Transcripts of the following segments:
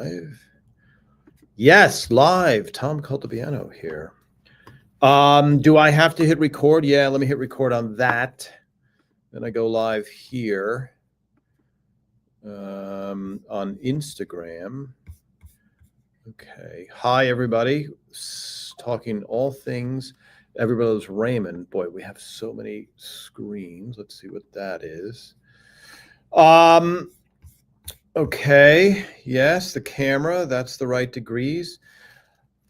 live? Yes, live. Tom Caltabiano here. Do I have to hit record? Yeah, let me hit record on that. Then I go live here on Instagram. Okay. Hi, everybody. Talking all things Everybody Loves Raymond. Boy, we have so many screens. Let's see what that is. Okay. Yes, the camera. That's the right degrees.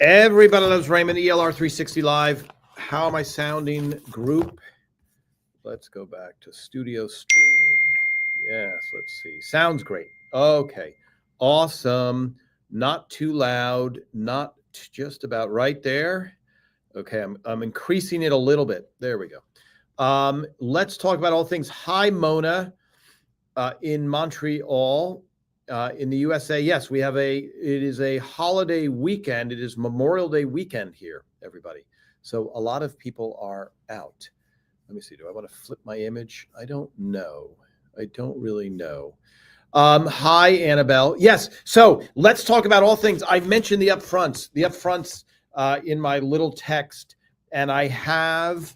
Everybody Loves Raymond, ELR 360 Live. How am I sounding, group? Let's go back to Studio Stream. Yes, let's see. Sounds great. Okay. Awesome. Not too loud. Not just about right there. Okay, I'm increasing it a little bit. There we go. Let's talk about all things. Hi, Mona, in Montreal, in the USA. Yes, it is a holiday weekend. It is Memorial Day weekend here, everybody. So a lot of people are out. Let me see. Do I want to flip my image? I don't know. I don't really know. Hi, Annabelle. Yes. So let's talk about all things. I mentioned the upfronts. The upfronts in my little text, and I have.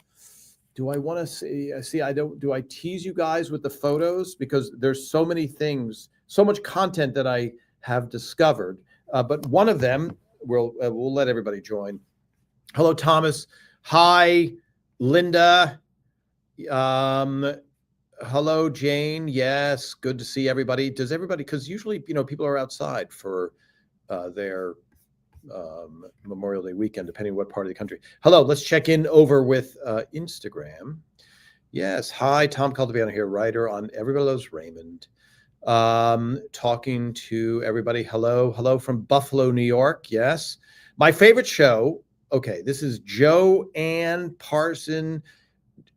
Do I want to see? I don't. Do I tease you guys with the photos because there's so many things, so much content that I have discovered. But one of them, we'll let everybody join. Hello, Thomas. Hi, Linda. Hello, Jane. Yes, good to see everybody. Does everybody? Because usually, people are outside for their Memorial Day weekend, depending on what part of the country. Hello, let's check in over with Instagram. Yes, hi, Tom Caltabiano here, writer on Everybody Loves Raymond. Talking to everybody. Hello from Buffalo, New York. Yes, my favorite show. Okay, this is Joanne Parson.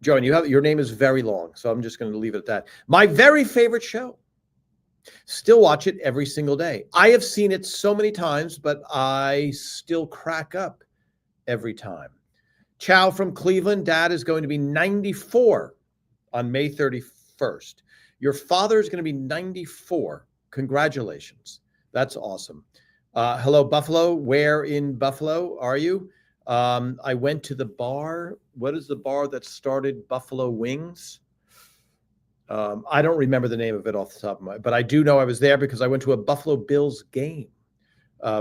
Joanne, your name is very long, so I'm just going to leave it at that. My very favorite show. Still watch it every single day. I have seen it so many times, but I still crack up every time. Chow from Cleveland. Dad is going to be 94 on May 31st. Your father is going to be 94. Congratulations. That's awesome. Hello, Buffalo. Where in Buffalo are you? I went to the bar. What is the bar that started Buffalo Wings? I don't remember the name of it off the top of my, but I do know I was there because I went to a Buffalo Bills game,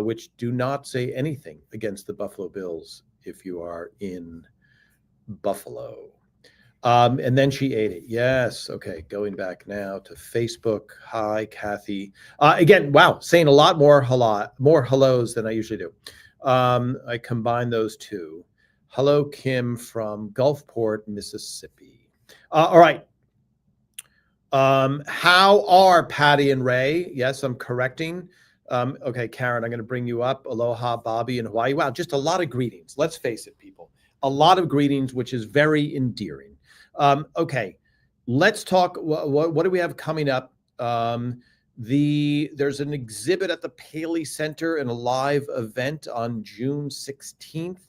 which do not say anything against the Buffalo Bills if you are in Buffalo. And then she ate it. Yes. Okay. Going back now to Facebook. Hi, Kathy. Again, wow, saying a lot more hellos than I usually do. I combine those two. Hello, Kim from Gulfport, Mississippi. All right. How are Patty and Ray? Yes, I'm correcting. Okay, Karen, I'm going to bring you up. Aloha, Bobby in Hawaii. Wow, just a lot of greetings. Let's face it, people. A lot of greetings, which is very endearing. Okay, let's talk. What do we have coming up? There's an exhibit at the Paley Center and a live event on June 16th.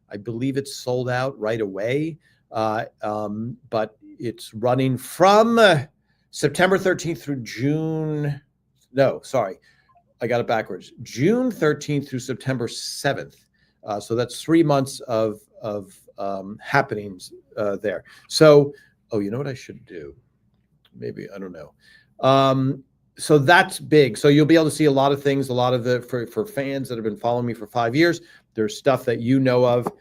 I believe it's sold out right away, but it's running from September 13th through June. No, sorry, I got it backwards. June 13th through September 7th. So that's 3 months of happenings there. So, you know what I should do? Maybe, I don't know. So that's big. So you'll be able to see a lot of things, a lot of for fans that have been following me for 5 years, there's stuff that you know of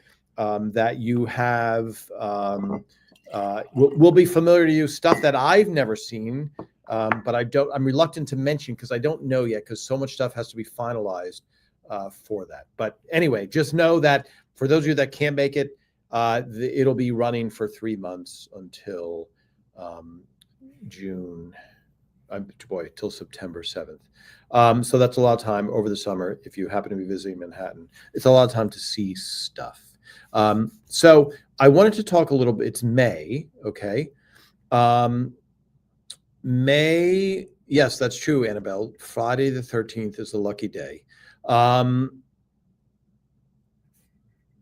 that you have will be familiar to you, stuff that I've never seen, but I'm reluctant to mention because I don't know yet because so much stuff has to be finalized for that. But anyway, just know that for those of you that can't make it, it'll be running for 3 months until June. Till September 7th. So that's a lot of time over the summer. If you happen to be visiting Manhattan, it's a lot of time to see stuff. So I wanted to talk a little bit. It's May, okay? May, yes, that's true, Annabelle. Friday the 13th is the lucky day.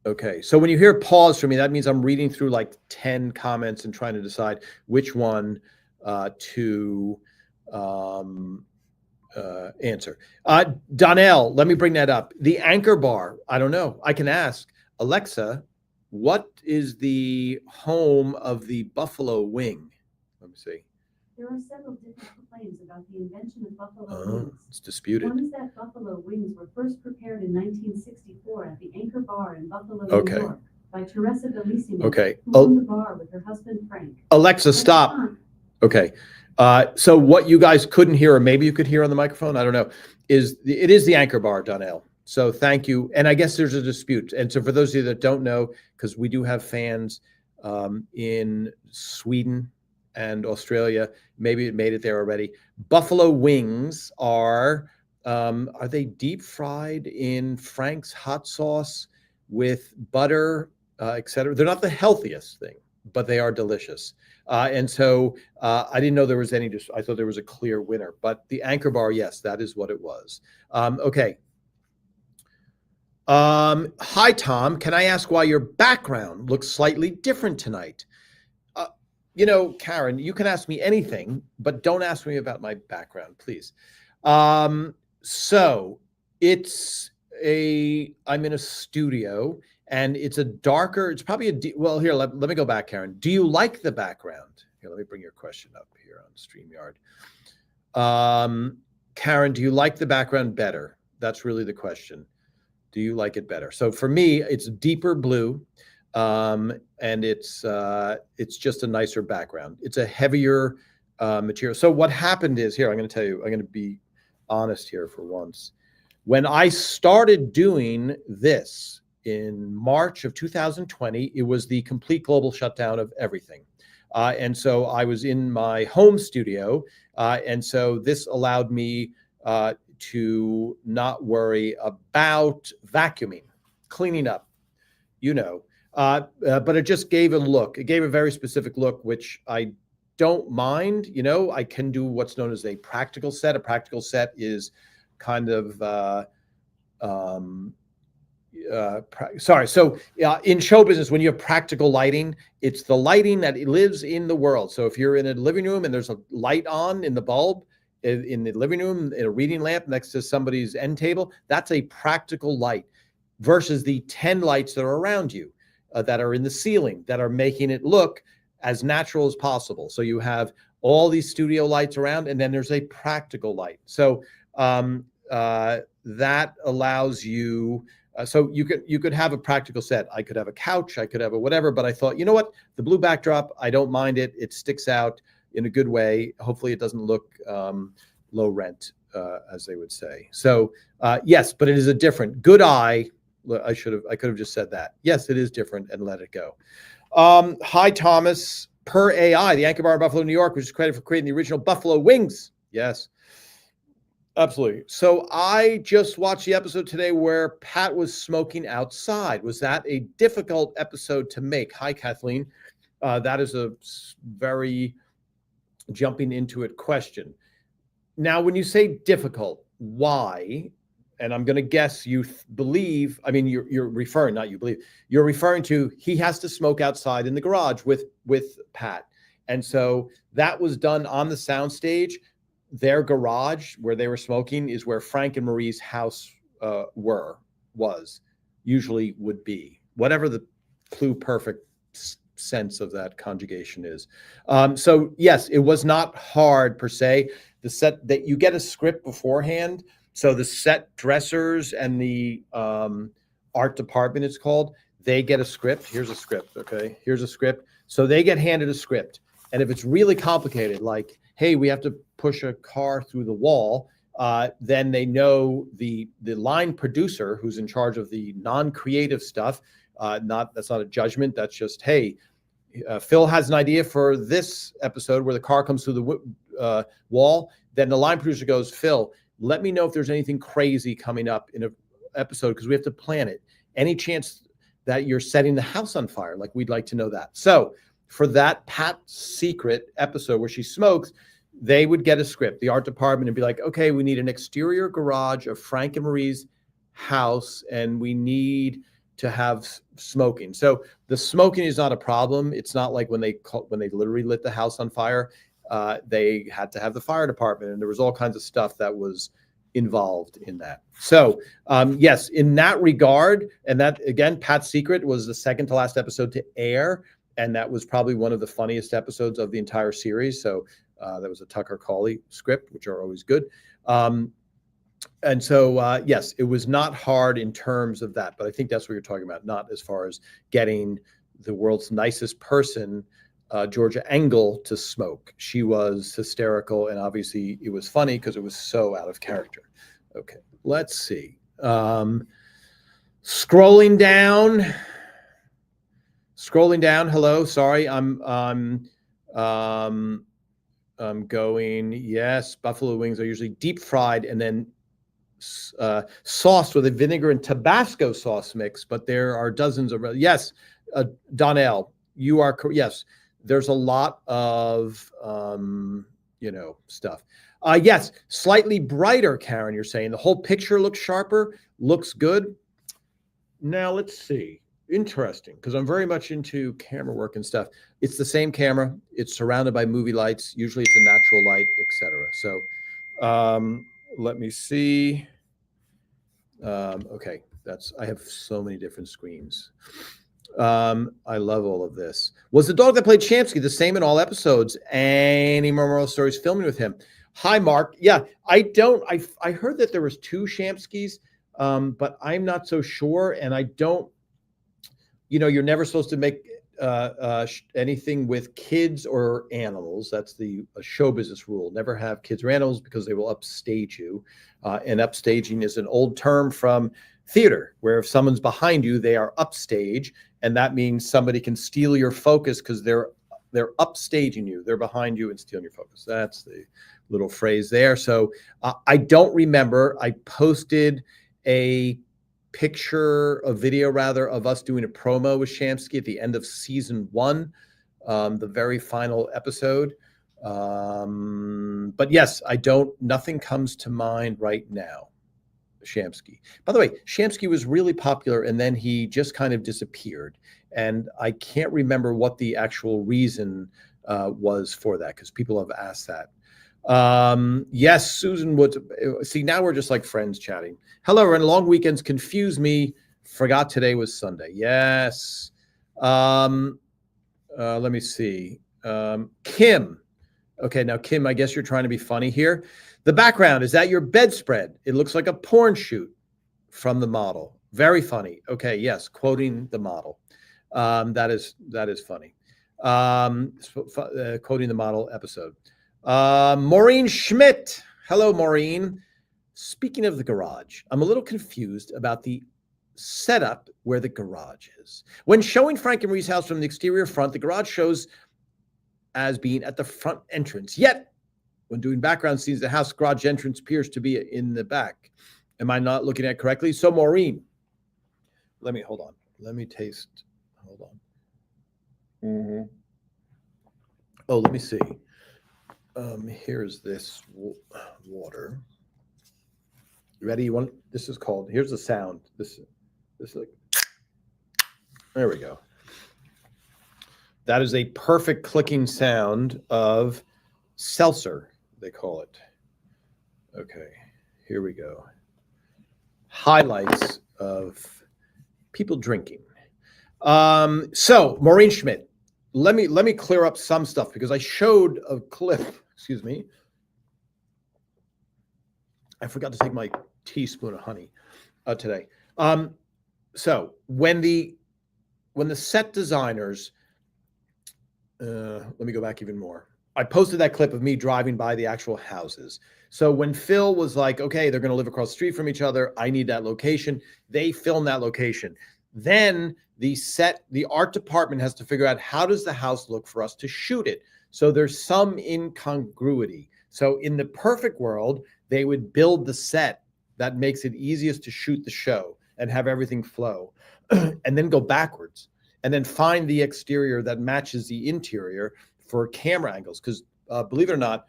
Okay, so when you hear pause from me, that means I'm reading through like 10 comments and trying to decide which one to answer. Donnell, let me bring that up. The Anchor Bar. I don't know. I can ask Alexa, what is the home of the Buffalo Wing? Let me see. There are several different claims about the invention of buffalo wings. It's disputed. One is that buffalo wings were first prepared in 1964 at the Anchor Bar in Buffalo, Okay. New York, by Teresa Bellissimo, Okay. who owned the bar with her husband Frank. Alexa, stop. Okay. So what you guys couldn't hear, or maybe you could hear on the microphone, I don't know, it is the Anchor Bar, Donnell. So thank you. And I guess there's a dispute. And so for those of you that don't know, because we do have fans in Sweden and Australia, maybe it made it there already. Buffalo wings are they deep fried in Frank's hot sauce with butter, etc. They're not the healthiest thing, but they are delicious. And so I didn't know there was any, I thought there was a clear winner, but the Anchor Bar, yes, that is what it was. Okay. Hi, Tom. Can I ask why your background looks slightly different tonight? You know, Karen, you can ask me anything, but don't ask me about my background, please. So I'm in a studio and it's a darker, it's probably well, here, let me go back, Karen. Do you like the background? Here, let me bring your question up here on StreamYard. Karen, do you like the background better? That's really the question. Do you like it better? So for me, it's deeper blue. And it's just a nicer background. It's a heavier material. So what happened is, here, I'm going to tell you, I'm going to be honest here for once. When I started doing this in March of 2020, it was the complete global shutdown of everything. And so I was in my home studio. And so this allowed me to not worry about vacuuming, cleaning up, you know. But it just gave a look. It gave a very specific look, which I don't mind. You know, I can do what's known as a practical set. A practical set is kind of, sorry. So in show business, when you have practical lighting, it's the lighting that lives in the world. So if you're in a living room and there's a light on in the bulb, in the living room, in a reading lamp next to somebody's end table, that's a practical light versus the 10 lights that are around you. That are in the ceiling, that are making it look as natural as possible. So you have all these studio lights around, and then there's a practical light. So that allows you. So you could have a practical set. I could have a couch. I could have a whatever. But I thought, you know what? The blue backdrop, I don't mind it. It sticks out in a good way. Hopefully, it doesn't look low rent, as they would say. So yes, but it is a different good eye. I could have just said that. Yes, it is different and let it go. Hi, Thomas. Per AI, the Anchor Bar in Buffalo, New York, which is credited for creating the original Buffalo wings. Yes, absolutely. So I just watched the episode today where Pat was smoking outside. Was that a difficult episode to make? Hi, Kathleen. That is a very jumping into it question. Now, when you say difficult, why? And I'm going to guess you believe, I mean, you're referring, not you believe, you're referring to he has to smoke outside in the garage with Pat. And so that was done on the soundstage. Their garage where they were smoking is where Frank and Marie's house usually would be, whatever the pluperfect sense of that conjugation is. So yes, it was not hard per se. The set that you get a script beforehand. So the set dressers and the art department, it's called, they get a script. Here's a script, okay? Here's a script. So they get handed a script. And if it's really complicated, like, hey, we have to push a car through the wall, then they know the line producer who's in charge of the non-creative stuff. That's not a judgment. That's just, hey, Phil has an idea for this episode where the car comes through the wall. Then the line producer goes, Phil, let me know if there's anything crazy coming up in an episode because we have to plan it. Any chance that you're setting the house on fire? Like, we'd like to know that. So for that Pat Secret episode where she smokes, they would get a script, the art department, and be like, okay, we need an exterior garage of Frank and Marie's house, and we need to have smoking. So the smoking is not a problem. It's not like when they literally lit the house on fire. they had to have the fire department, and there was all kinds of stuff that was involved in that. So yes, in that regard, and that again, Pat's Secret was the second to last episode to air, and that was probably one of the funniest episodes of the entire series. So that was a Tucker Cawley script, which are always good. And so yes, it was not hard in terms of that, but I think that's what you're talking about, not as far as getting the world's nicest person, Georgia Engel, to smoke. She was hysterical, and obviously it was funny because it was so out of character. Okay, let's see. Scrolling down. Hello, sorry, I'm going. Yes, buffalo wings are usually deep fried and then sauced with a vinegar and Tabasco sauce mix, but there are dozens of. Yes, Donnell, you are correct. Yes, there's a lot of stuff. Yes, slightly brighter, Karen, you're saying the whole picture looks sharper, looks good. Now let's see. Interesting, because I'm very much into camera work and stuff. It's the same camera. It's surrounded by movie lights. Usually it's a natural light, etc. So let me see. Okay, I have so many different screens. I love all of this. Was the dog that played Shamsky the same in all episodes? Any memorable stories filming with him? Hi, Mark. Yeah, I heard that there was 2 Shamskys, but I'm not so sure, and I don't. You're never supposed to make anything with kids or animals. That's the show business rule. Never have kids or animals because they will upstage you. And upstaging is an old term from theater, where if someone's behind you, they are upstage, and that means somebody can steal your focus because they're upstaging you. They're behind you and stealing your focus. That's the little phrase there. So I don't remember. I posted a video of us doing a promo with Shamsky at the end of season 1, the very final episode. But yes, nothing comes to mind right now. Shamsky. By the way, Shamsky was really popular, and then he just kind of disappeared. And I can't remember what the actual reason was for that, because people have asked that. Yes, Susan Woods. See, now we're just like friends chatting. Hello, and long weekends confuse me. Forgot today was Sunday. Yes. Let me see. Kim. Okay, now Kim, I guess you're trying to be funny here. The background, is that your bedspread? It looks like a porn shoot from the model. Very funny. Okay, yes, quoting the model. That is funny. Quoting the model episode. Maureen Schmidt. Hello, Maureen. Speaking of the garage, I'm a little confused about the setup where the garage is. When showing Frank and Marie's house from the exterior front, the garage shows as being at the front entrance. Yet, when doing background scenes, the house garage entrance appears to be in the back. Am I not looking at it correctly? So, Maureen, hold on. Let me taste. Hold on. Oh, let me see. Here's this water. You ready? This is called, here's the sound. This like, there we go. That is a perfect clicking sound of seltzer, they call it. Okay, here we go. Highlights of people drinking. So, Maureen Schmidt, let me clear up some stuff, because I showed a clip. Excuse me. I forgot to take my teaspoon of honey today. So when the set designers, let me go back even more. I posted that clip of me driving by the actual houses. So when Phil was like, okay, they're going to live across the street from each other, I need that location, they filmed that location. Then the art department has to figure out, how does the house look for us to shoot it? So there's some incongruity. So in the perfect world, they would build the set that makes it easiest to shoot the show and have everything flow, and then go backwards, and then find the exterior that matches the interior for camera angles. Because believe it or not,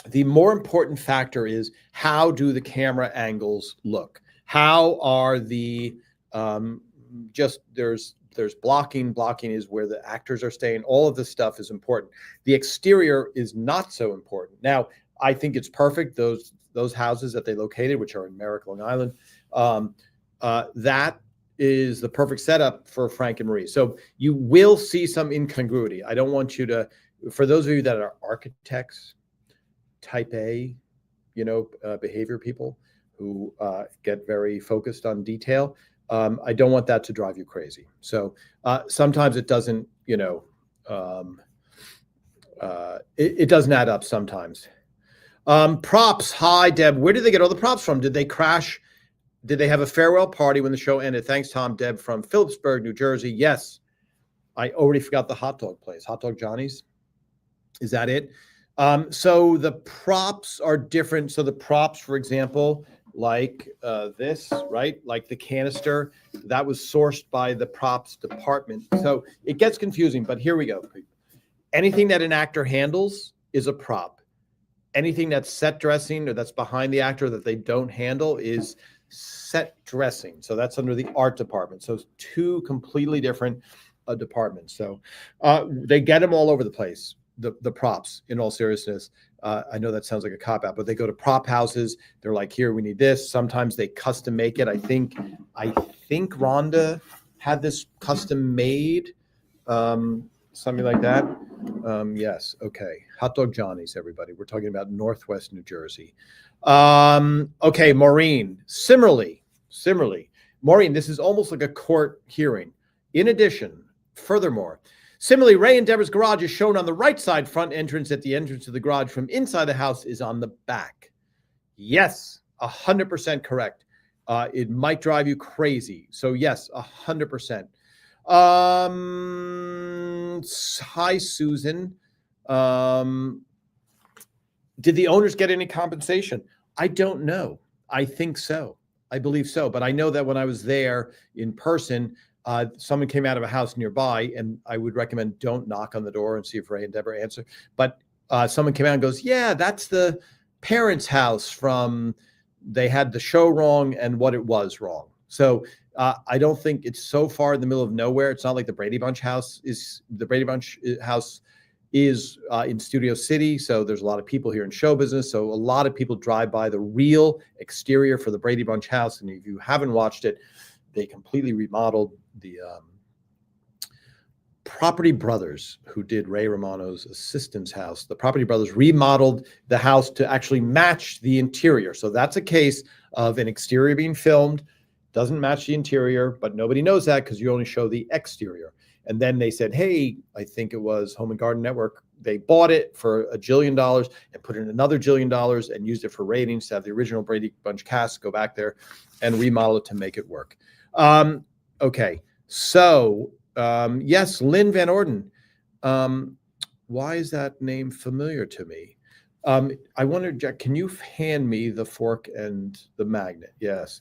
the more important factor is, how do the camera angles look? How are the there's there's blocking. Blocking is where the actors are staying. All of this stuff is important. The exterior is not so important. Now, I think it's perfect. Those houses that they located, which are in Merrick, Long Island, that is the perfect setup for Frank and Marie. So you will see some incongruity. I don't want you to, for those of you that are architects, type A, behavior people who get very focused on detail, I don't want that to drive you crazy. So sometimes it doesn't, it doesn't add up sometimes. Props. Hi, Deb. Where did they get all the props from? Did they crash? Did they have a farewell party when the show ended? Thanks, Tom. Deb from Phillipsburg, New Jersey. Yes. I already forgot the hot dog place. Hot Dog Johnny's. Is that it? So the props are different. So the props, for example, like this, right? Like the canister, that was sourced by the props department. So it gets confusing, but here we go. Anything that an actor handles is a prop. Anything that's set dressing or that's behind the actor that they don't handle is set dressing. So that's under the art department. So it's two completely different departments. So they get them all over the place, the props, in all seriousness. I know that sounds like a cop-out, but they go to prop houses. They're like, here, we need this. Sometimes they custom make it. I think Rhonda had this custom made, something like that. Yes. Okay. Hot Dog Johnny's, everybody. We're talking about Northwest New Jersey. Okay. Maureen. Similarly, Maureen, this is almost like a court hearing. In addition, furthermore, similarly, Ray and Deborah's garage is shown on the right side. Front entrance at the entrance to the garage from inside the house is on the back. Yes. 100% correct. It might drive you crazy. So yes, 100%. Hi, Susan. Did the owners get any compensation? I don't know. I think so. I believe so. But I know that when I was there in person, someone came out of a house nearby, and I would recommend don't knock on the door and see if Ray and Deborah answer. But someone came out and goes, yeah, that's the parents' house from, they had the show wrong and what it was wrong. So I don't think it's so far in the middle of nowhere. It's not like the Brady Bunch house is. The Brady Bunch house is in Studio City, so there's a lot of people here in show business. So a lot of people drive by the real exterior for the Brady Bunch house, and if you haven't watched it, they completely remodeled the Property Brothers, who did Ray Romano's assistant's house. The Property Brothers remodeled the house to actually match the interior. So that's a case of an exterior being filmed. Doesn't match the interior, but nobody knows that because you only show the exterior. And then they said, hey, I think it was Home and Garden Network. They bought it for $1 jillion and put in another $1 jillion and used it for ratings to have the original Brady Bunch cast go back there and remodel it to make it work. Okay. So, yes, Lynn Van Orden. Why is that name familiar to me? I wonder, Jack, can you hand me the fork and the magnet? Yes.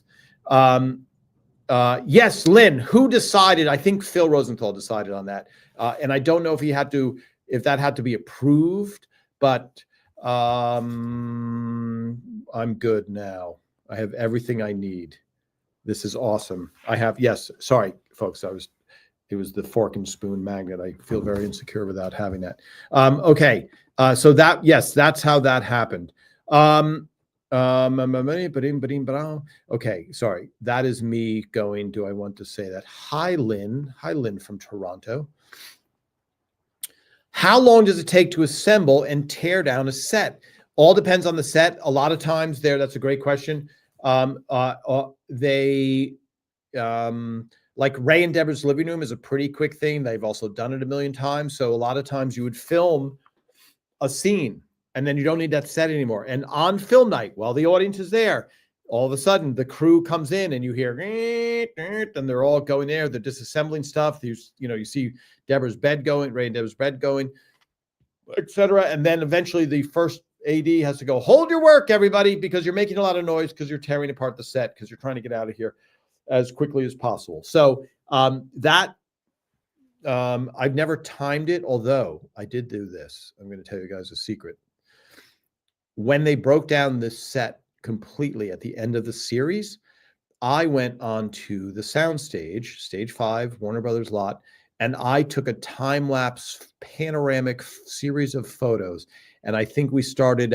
Yes, Lynn, who decided? I think Phil Rosenthal decided on that. And I don't know if that had to be approved, but I'm good now. I have everything I need. This is awesome. Yes, sorry, folks. It was the fork and spoon magnet. I feel very insecure without having that. Okay. So that's how that happened. Okay, sorry. That is me going, do I want to say that? Hi, Lynn. Hi, Lynn from Toronto. How long does it take to assemble and tear down a set? All depends on the set. A lot of times that's a great question. Like Ray and Deborah's living room is a pretty quick thing. They've also done it 1 million times. So a lot of times you would film a scene and then you don't need that set anymore. And on film night, while the audience is there, all of a sudden the crew comes in and you hear, and they're all going there. They're disassembling stuff. You see Deborah's bed going, Ray and Deborah's bed going, etc. And then eventually the first AD has to go, hold your work, everybody, because you're making a lot of noise because you're tearing apart the set because you're trying to get out of here as quickly as possible. So I've never timed it, although I did do this. I'm going to tell you guys a secret. When they broke down this set completely at the end of the series, I went on to the soundstage, stage 5, Warner Brothers lot, and I took a time-lapse panoramic series of photos. And I think they started,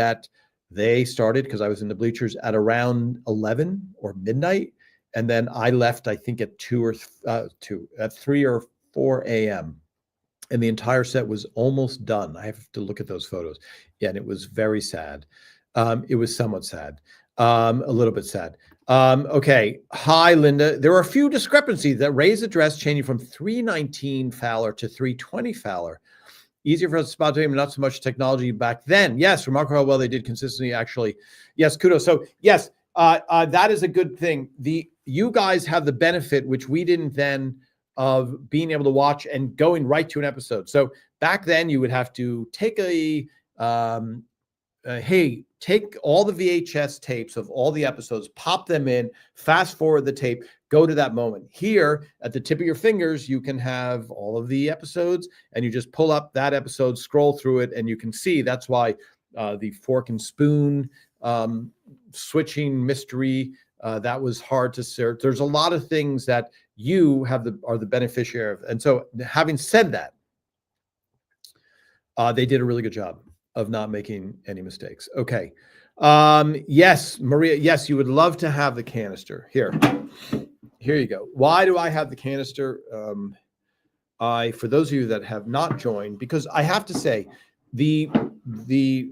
because I was in the bleachers, at around 11 or midnight. And then I left, I think, at 3 or 4 a.m. And the entire set was almost done. I have to look at those photos. Yeah, and it was very sad. It was somewhat sad, a little bit sad. Okay. Hi, Linda. There are a few discrepancies that Ray's address changing from 319 Fowler to 320 Fowler. Easier for us to spot him, not so much technology back then. Yes, remarkable how well they did consistently, actually. Yes, kudos. So yes, that is a good thing. You guys have the benefit, which we didn't then, of being able to watch and going right to an episode. So back then you would have to take take all the VHS tapes of all the episodes, pop them in, fast forward the tape, go to that moment. Here at the tip of your fingers, you can have all of the episodes and you just pull up that episode, scroll through it, and you can see. That's why the fork and spoon switching mystery, that was hard to search. There's a lot of things that you are the beneficiary of. And so having said that, they did a really good job of not making any mistakes. Okay. Yes, Maria, yes, you would love to have the canister. Here you go. Why do I have the canister? For those of you that have not joined, because I have to say, the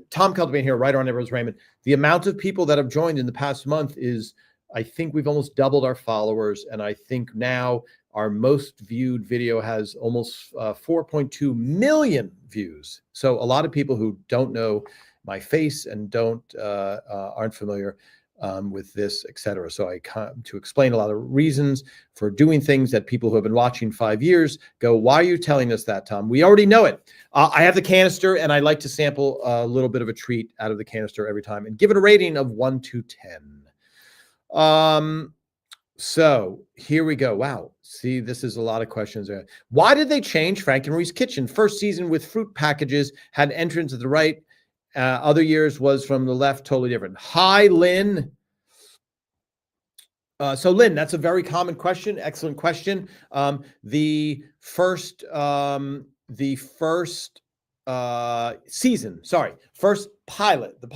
Tom Cultivan here, writer on Everyone's Raymond, the amount of people that have joined in the past month is, I think we've almost doubled our followers. And I think now our most viewed video has almost 4.2 million views. So a lot of people who don't know my face and aren't familiar with this, etc. So I come to explain a lot of reasons for doing things that people who have been watching 5 years go, why are you telling us that, Tom? We already know it. I have the canister, and I like to sample a little bit of a treat out of the canister every time and give it a rating of 1 to 10. So here we go. Wow. See, this is a lot of questions there. Why did they change Frank and Marie's Kitchen? First season with fruit packages had entrance at the right. Other years was from the left, totally different. Hi, Lynn. So Lynn, that's a very common question. Excellent question. The first pilot, the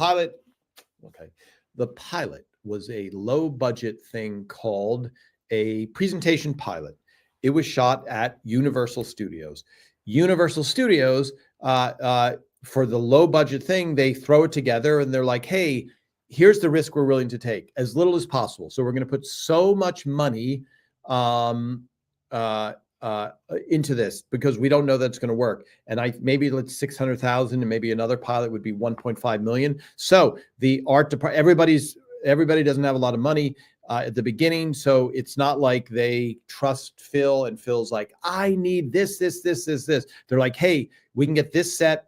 pilot was a low budget thing called a presentation pilot. It was shot at Universal Studios. Universal Studios, for the low budget thing, they throw it together and they're like, hey, here's the risk we're willing to take, as little as possible. So we're going to put so much money into this because we don't know that it's going to work. And maybe it's 600,000 and maybe another pilot would be 1.5 million. So the art department, everybody doesn't have a lot of money at the beginning. So it's not like they trust Phil and Phil's like, I need this. They're like, hey, we can get this set.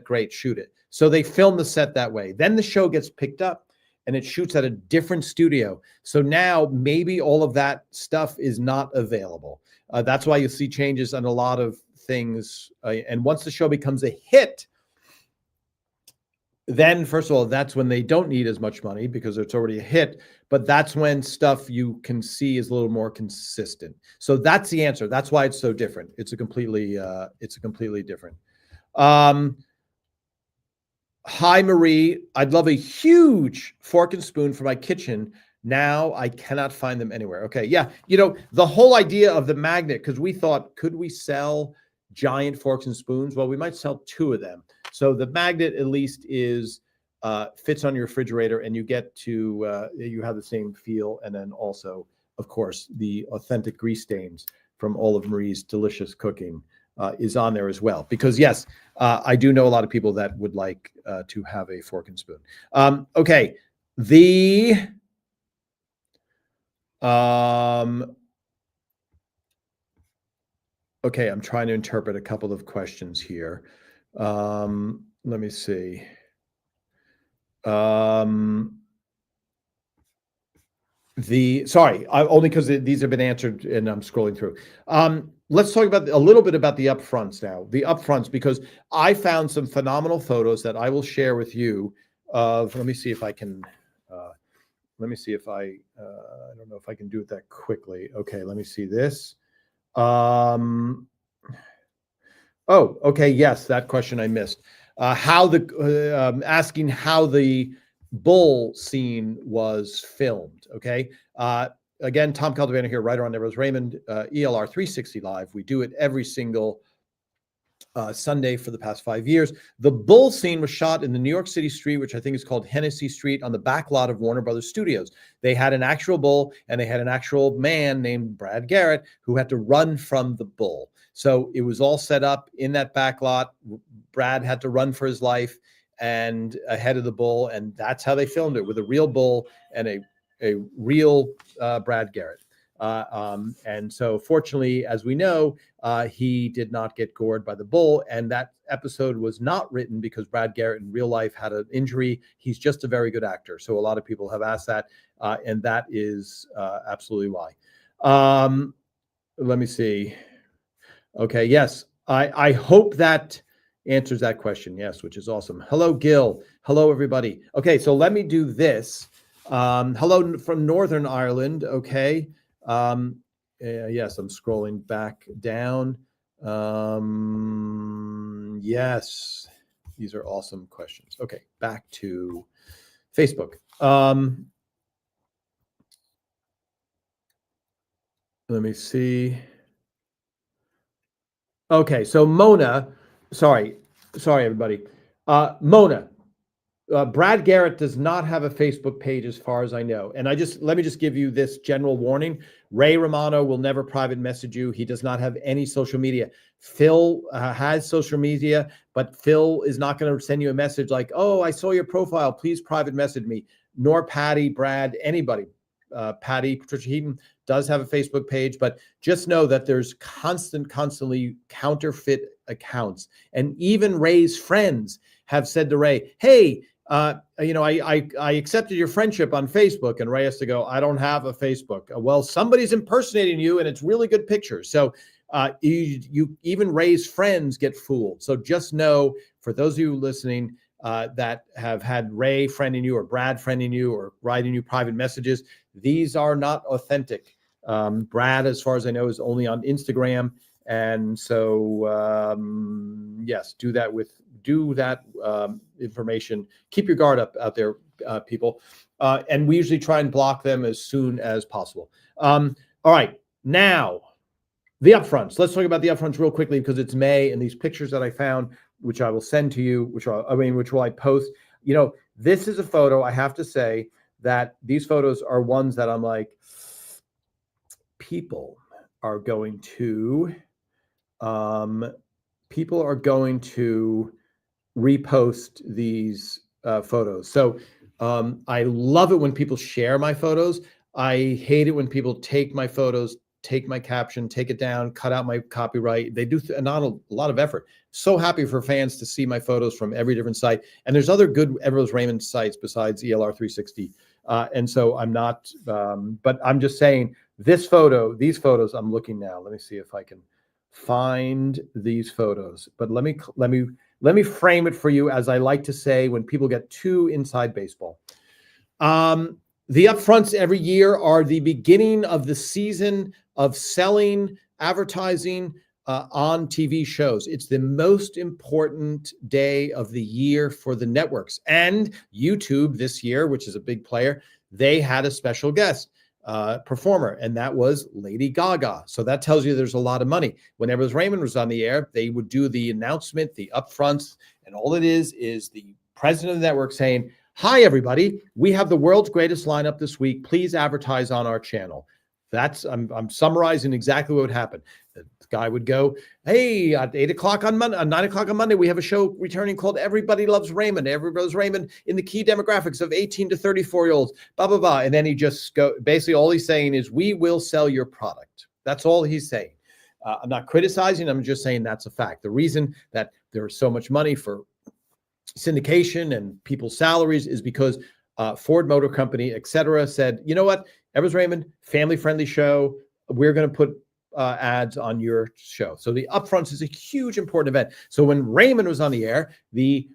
Great, shoot it. So they film the set that way. Then the show gets picked up and it shoots at a different studio. So now maybe all of that stuff is not available. That's why you see changes on a lot of things. And once the show becomes a hit, then first of all, that's when they don't need as much money because it's already a hit. But that's when stuff you can see is a little more consistent. So that's the answer. That's why it's so different. It's a completely different. Hi, Marie. I'd love a huge fork and spoon for my kitchen. Now I cannot find them anywhere. Okay. Yeah. The whole idea of the magnet, because we thought, could we sell giant forks and spoons? Well, we might sell 2 of them. So the magnet at least fits on your refrigerator and you get to, you have the same feel. And then also, of course, the authentic grease stains from all of Marie's delicious cooking is on there as well. Because yes, I do know a lot of people that would like to have a fork and spoon. Okay. Okay, I'm trying to interpret a couple of questions here. Let me see. Only because these have been answered and I'm scrolling through. Let's talk about a little bit about the upfronts now. The upfronts, because I found some phenomenal photos that I will share with you of, let me see if I can, I don't don't know if I can do it that quickly. Okay, let me see this. Oh, okay. Yes, that question I missed. Asking how the bull scene was filmed. Okay. Again, Tom Calderano here, writer on Everest Raymond, ELR 360 Live. We do it every single Sunday for the past 5 years. The bull scene was shot in the New York City street, which I think is called Hennessy Street, on the back lot of Warner Brothers Studios. They had an actual bull, and they had an actual man named Brad Garrett who had to run from the bull. So it was all set up in that back lot. Brad had to run for his life and ahead of the bull, and that's how they filmed it, with a real bull and a real Brad Garrett. And so fortunately, as we know, he did not get gored by the bull. And that episode was not written because Brad Garrett in real life had an injury. He's just a very good actor. So a lot of people have asked that. And that is absolutely why. Let me see. Okay. Yes. I hope that answers that question. Yes, which is awesome. Hello, Gil. Hello, everybody. Okay. So let me do this. Hello from Northern Ireland. Okay. Yes, I'm scrolling back down. Yes, these are awesome questions. Okay, back to Facebook. Let me see. Okay, so Mona, sorry, everybody. Mona, Brad Garrett does not have a Facebook page as far as I know. And let me just give you this general warning. Ray Romano will never private message you. He does not have any social media. Phil has social media, but Phil is not going to send you a message like, oh, I saw your profile, please private message me. Nor Patty, Brad, anybody. Patty, Patricia Heaton does have a Facebook page, but just know that there's constantly counterfeit accounts. And even Ray's friends have said to Ray, hey, I accepted your friendship on Facebook. And Ray has to go, I don't have a Facebook. Well, somebody's impersonating you, and it's really good pictures. So you even Ray's friends get fooled. So just know, for those of you listening that have had Ray friending you or Brad friending you or writing you private messages, these are not authentic. Brad, as far as I know, is only on Instagram. And so, yes, do that information. Keep your guard up out there, people. And we usually try and block them as soon as possible. All right, now the upfronts. Let's talk about the upfronts real quickly, because it's May, and these pictures that I found, which I will send to you, which will I post. This is a photo. I have to say that these photos are ones that I'm like, people are going to repost these photos. So I love it when people share my photos. I hate it when people take my photos, take my caption, take it down, cut out my copyright. They do not a lot of effort. So happy for fans to see my photos from every different site. And there's other good Everest Raymond sites besides ELR 360. And so I'm not, but I'm just saying these photos, I'm looking now. Let me see if I can find these photos. But let me frame it for you, as I like to say when people get too inside baseball. The upfronts every year are the beginning of the season of selling advertising on TV shows. It's the most important day of the year for the networks. And YouTube this year, which is a big player, they had a special guest performer, and that was Lady Gaga. So that tells you there's a lot of money. Whenever Raymond was on the air, they would do the announcement, the upfronts, and all it is the president of the network saying, hi, everybody, we have the world's greatest lineup this week. Please advertise on our channel. I'm summarizing exactly what would happen. The guy would go, hey, at 9 o'clock on Monday, we have a show returning called Everybody Loves Raymond. Everybody Loves Raymond in the key demographics of 18 to 34-year-olds, blah, blah, blah. And then he just basically all he's saying is, we will sell your product. That's all he's saying. I'm not criticizing. I'm just saying that's a fact. The reason that there is so much money for syndication and people's salaries is because Ford Motor Company, et cetera, said, you know what, Everest Raymond, family-friendly show. We're going to put ads on your show. So the upfronts is a huge, important event. So when Raymond was on the air, the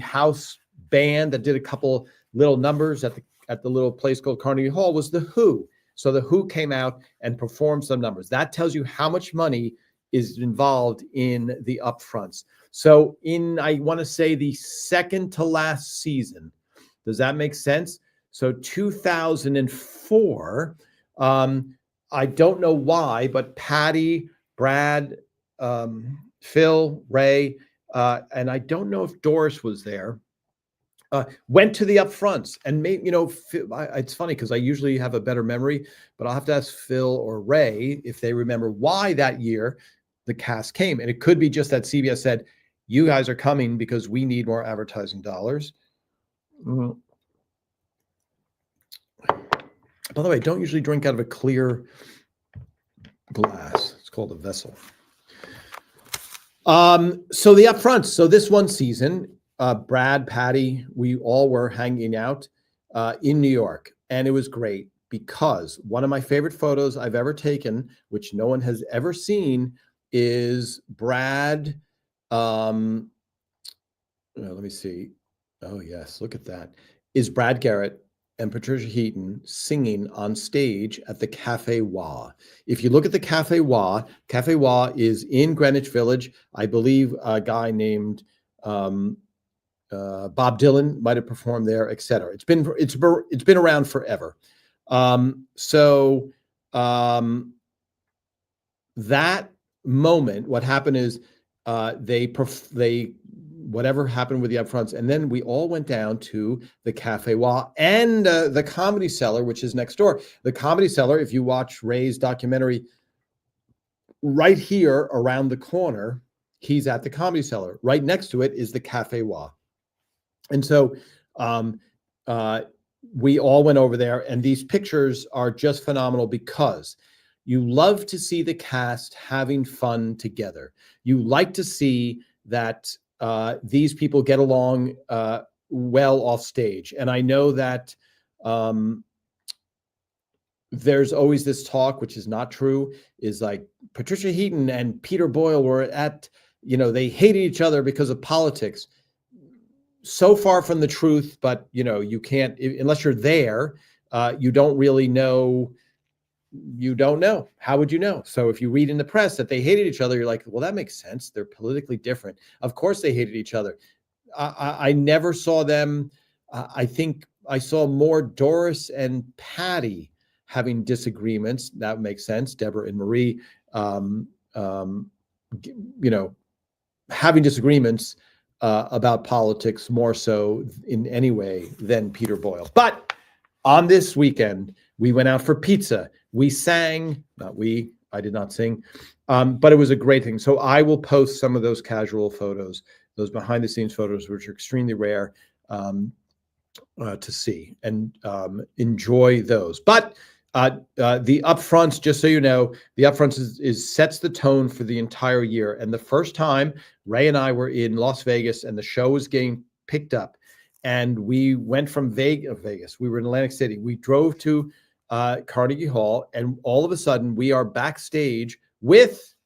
house band that did a couple little numbers at at the little place called Carnegie Hall was the Who. So the Who came out and performed some numbers. That tells you how much money is involved in the upfronts. So I want to say the second to last season, does that make sense? So 2004, I don't know why, but Patty, Brad, Phil, Ray, and I don't know if Doris was there, went to the upfronts and made, it's funny because I usually have a better memory, but I'll have to ask Phil or Ray if they remember why that year the cast came. And it could be just that CBS said, you guys are coming because we need more advertising dollars. Mm. By the way, I don't usually drink out of a clear glass. It's called a vessel. So the upfronts. So this one season, Brad, Patty, we all were hanging out in New York, and it was great because one of my favorite photos I've ever taken, which no one has ever seen, is Brad. Let me see. Oh yes, look at that. Is Brad Garrett and Patricia Heaton singing on stage at the Cafe Wha. If you look at the Cafe Wha is in Greenwich Village. I believe a guy named Bob Dylan might have performed there, etc. It's been around forever. That moment, what happened is they whatever happened with the upfronts, and then we all went down to the Cafe Wha and the Comedy Cellar, which is next door. The Comedy Cellar, if you watch Ray's documentary, right here around the corner, he's at the Comedy Cellar. Right next to it is the Cafe Wha. And so we all went over there, and these pictures are just phenomenal because you love to see the cast having fun together. You like to see that these people get along well off stage. And I know that there's always this talk, which is not true, is like Patricia Heaton and Peter Boyle were at, they hated each other because of politics. So far from the truth, but you can't, unless you're there, you don't really know. You don't know. How would you know? So if you read in the press that they hated each other, you're like, well, that makes sense. They're politically different. Of course they hated each other. I never saw them. I think I saw more Doris and Patty having disagreements. That makes sense. Deborah and Marie, having disagreements about politics more so in any way than Peter Boyle. But on this weekend, we went out for pizza. We sang, I did not sing, but it was a great thing. So I will post some of those casual photos, those behind the scenes photos, which are extremely rare to see, and enjoy those. But the upfronts, just so you know, the upfronts sets the tone for the entire year. And the first time Ray and I were in Las Vegas and the show was getting picked up, and we went from Vegas, we were in Atlantic City. We drove to Carnegie Hall, and all of a sudden we are backstage with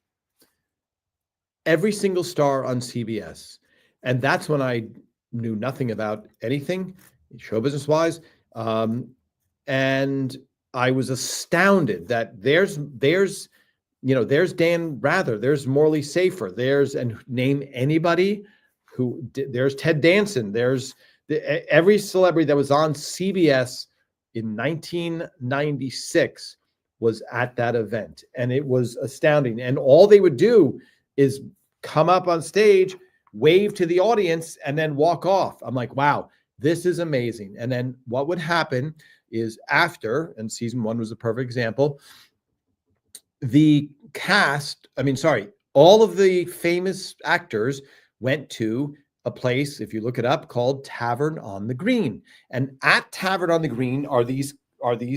every single star on CBS. And that's when I knew nothing about anything show business wise. And I was astounded that there's Dan Rather, there's Morley Safer, and name anybody there's Ted Danson, there's every celebrity that was on CBS in 1996 was at that event. And it was astounding. And all they would do is come up on stage, wave to the audience, and then walk off. I'm like, wow, this is amazing. And then what would happen is after, and season one was a perfect example, all of the famous actors went to a place, if you look it up, called Tavern on the Green. And at Tavern on the Green are these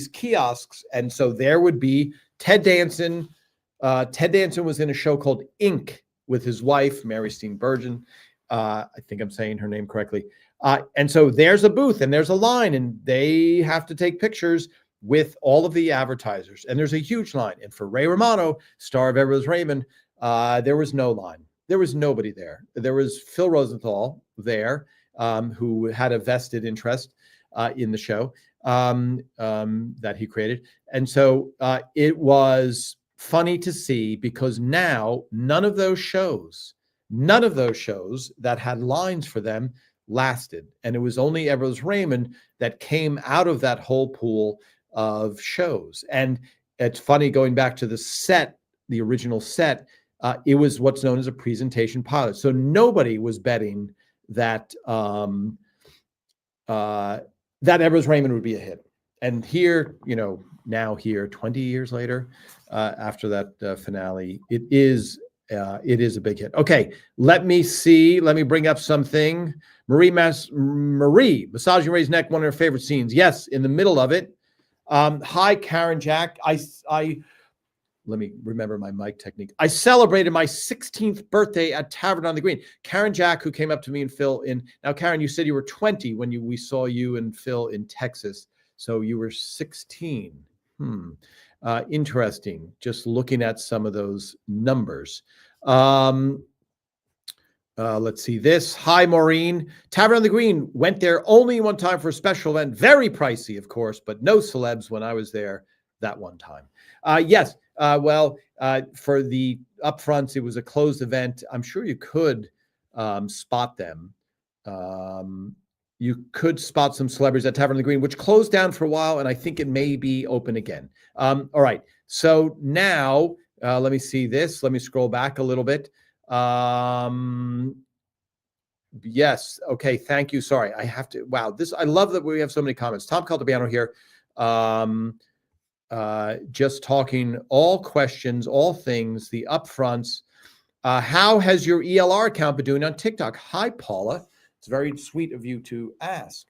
kiosks. And so there would be Ted Danson. Ted Danson was in a show called Ink with his wife, Mary Steenburgen. I think I'm saying her name correctly. And so there's a booth and there's a line, and they have to take pictures with all of the advertisers. And there's a huge line. And for Ray Romano, star of Everly Raymond, there was no line. There was nobody there. There was Phil Rosenthal there, who had a vested interest in the show. that he created. And so it was funny to see, because now none of those shows that had lines for them lasted. And it was only Ever's Raymond that came out of that whole pool of shows. And it's funny, going back to the original set, it was what's known as a presentation pilot. So nobody was betting that that Ever's Raymond would be a hit. And here, now here, 20 years later, after that finale, it is a big hit. Okay, let me see. Let me bring up something. Marie massaging Ray's neck, one of her favorite scenes. Yes, in the middle of it. Hi, Karen Jack. Let me remember my mic technique. I celebrated my 16th birthday at Tavern on the Green. Karen Jack, who came up to me and Phil now, Karen, you said you were 20 when we saw you and Phil in Texas. So you were 16. Interesting. Just looking at some of those numbers. Let's see this. Hi, Maureen. Tavern on the Green. Went there only one time for a special event. Very pricey, of course, but no celebs when I was there that one time. Yes. For the upfronts, it was a closed event. I'm sure you could spot them. You could spot some celebrities at Tavern on the Green, which closed down for a while, and I think it may be open again. All right. So now, let me see this. Let me scroll back a little bit. Yes. Okay. Thank you. Sorry. I have to. Wow. I love that we have so many comments. Tom Caltabiano here. Just talking all questions, all things, the upfronts. How has your ELR account been doing on TikTok? Hi, Paula. It's very sweet of you to ask.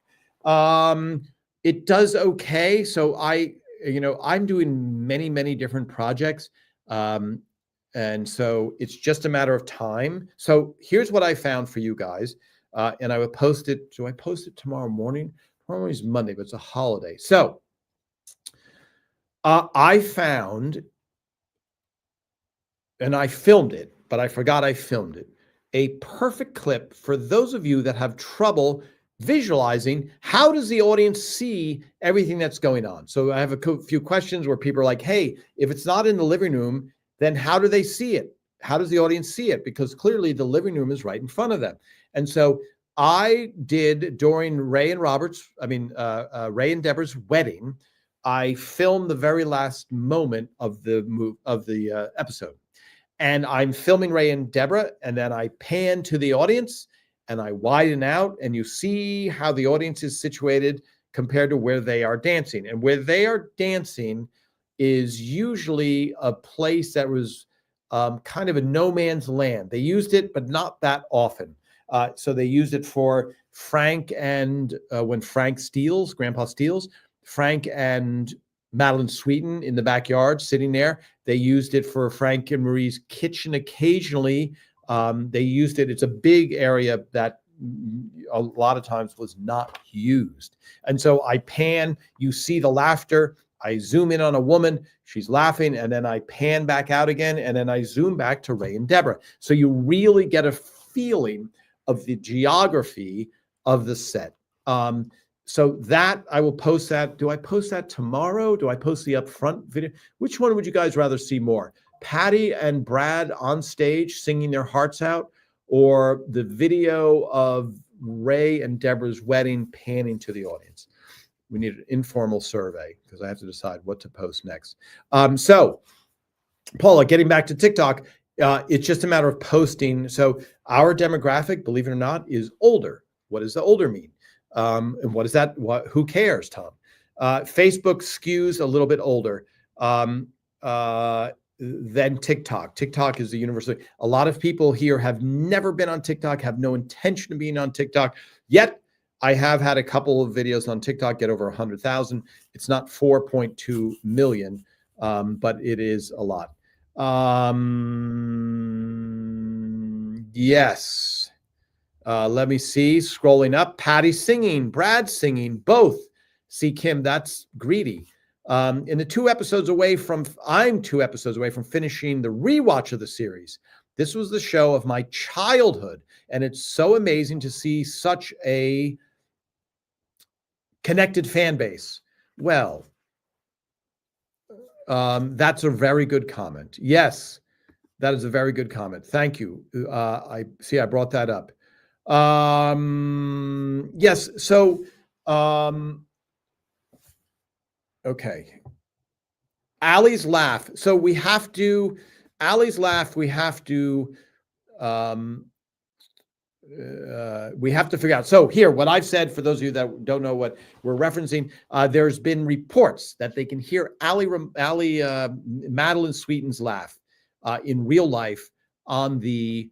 It does okay. So I'm doing many, many different projects. And so it's just a matter of time. So here's what I found for you guys. And I will post it. Do I post it tomorrow morning? Tomorrow morning is Monday, but it's a holiday. So I found, and I filmed it, but I forgot I filmed it, a perfect clip for those of you that have trouble visualizing how does the audience see everything that's going on. So I have a few questions where people are like, hey, if it's not in the living room, then how do they see it? How does the audience see it? Because clearly the living room is right in front of them. And so I did, during Ray and Deborah's wedding, I filmed the very last moment of the episode. And I'm filming Ray and Deborah, and then I pan to the audience and I widen out, and you see how the audience is situated compared to where they are dancing. And where they are dancing is usually a place that was kind of a no man's land. They used it, but not that often. So they used it for Frank and when Frank steals, Grandpa steals, Frank and Madeline Sweeten in the backyard sitting there. They used it for Frank and Marie's kitchen occasionally. They used it. It's a big area that a lot of times was not used. And so I pan, you see the laughter. I zoom in on a woman, she's laughing, and then I pan back out again, and then I zoom back to Ray and Deborah. So you really get a feeling of the geography of the set. So that I will post that. Do I post that tomorrow? Do I post the upfront video? Which one would you guys rather see more? Patty and Brad on stage singing their hearts out, or the video of Ray and Deborah's wedding panning to the audience? We need an informal survey because I have to decide what to post next. So Paula, getting back to TikTok, it's just a matter of posting. So our demographic, believe it or not, is older. What does the older mean? And what is that? Who cares, Tom? Facebook skews a little bit older than TikTok. TikTok is the universal. A lot of people here have never been on TikTok, have no intention of being on TikTok. Yet I have had a couple of videos on TikTok get over 100,000. It's not 4.2 million, but it is a lot. Yes. Let me see. Scrolling up. Patty singing. Brad singing. Both. See, Kim, that's greedy. I'm 2 episodes away from finishing the rewatch of the series. This was the show of my childhood, and it's so amazing to see such a connected fan base. Well, that's a very good comment. Yes, that is a very good comment. Thank you. I see. I brought that up. Yes. So, okay. Allie's laugh. So we have to. Allie's laugh. We have to. We have to figure out. So here, what I've said for those of you that don't know what we're referencing, there's been reports that they can hear Madeline Sweeten's laugh in real life on the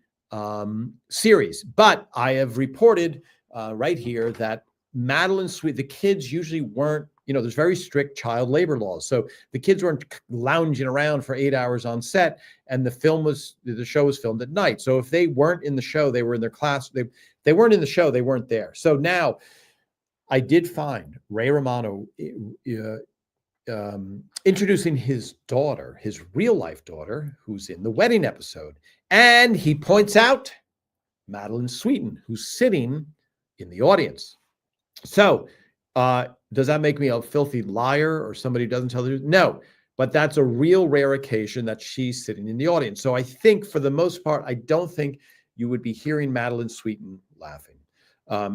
series. But I have reported right here that the kids usually weren't, there's very strict child labor laws. So the kids weren't lounging around for 8 hours on set, and the show was filmed at night. So if they weren't in the show, they were in their class. They weren't in the show, they weren't there. So now I did find Ray Romano introducing his daughter, his real life daughter, who's in the wedding episode. And he points out Madeline Sweeten, who's sitting in the audience. So does that make me a filthy liar or somebody who doesn't tell the truth? No, but that's a real rare occasion that she's sitting in the audience. So I think for the most part, I don't think you would be hearing Madeline Sweeten laughing.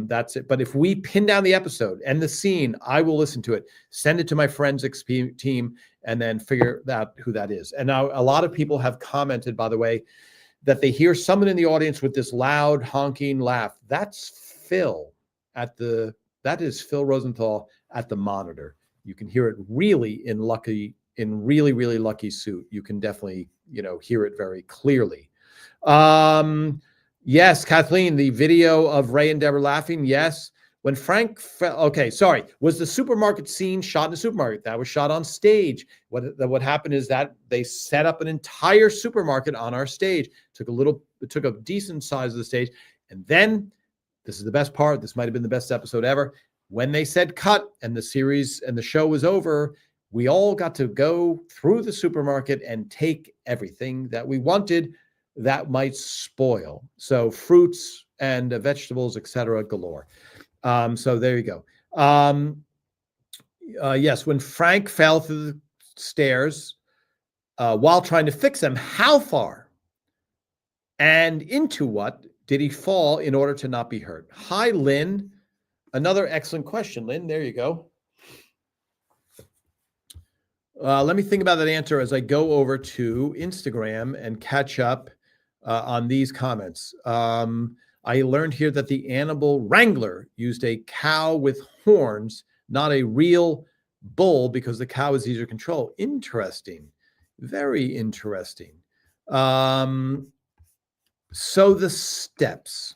That's it. But if we pin down the episode and the scene, I will listen to it, send it to my forensics team, and then figure out who that is. And now a lot of people have commented, by the way, that they hear someone in the audience with this loud honking laugh. That's Phil that is Phil Rosenthal at the monitor. You can hear it really really, really lucky suit. You can definitely, hear it very clearly. Yes, Kathleen, the video of Ray and Deborah laughing. Yes. When Frank was the supermarket scene shot in the supermarket? That was shot on stage. What happened is that they set up an entire supermarket on our stage. It took a decent size of the stage. And then, this is the best part, this might have been the best episode ever. When they said cut and the series and the show was over, we all got to go through the supermarket and take everything that we wanted that might spoil. So fruits and vegetables, etc., galore. So there you go. Yes, when Frank fell through the stairs while trying to fix them, how far and into what did he fall in order to not be hurt? Hi, Lynn. Another excellent question, Lynn. There you go. Let me think about that answer as I go over to Instagram and catch up on these comments. I learned here that the animal wrangler used a cow with horns, not a real bull, because the cow is easier to control. Interesting. Very interesting. So the steps.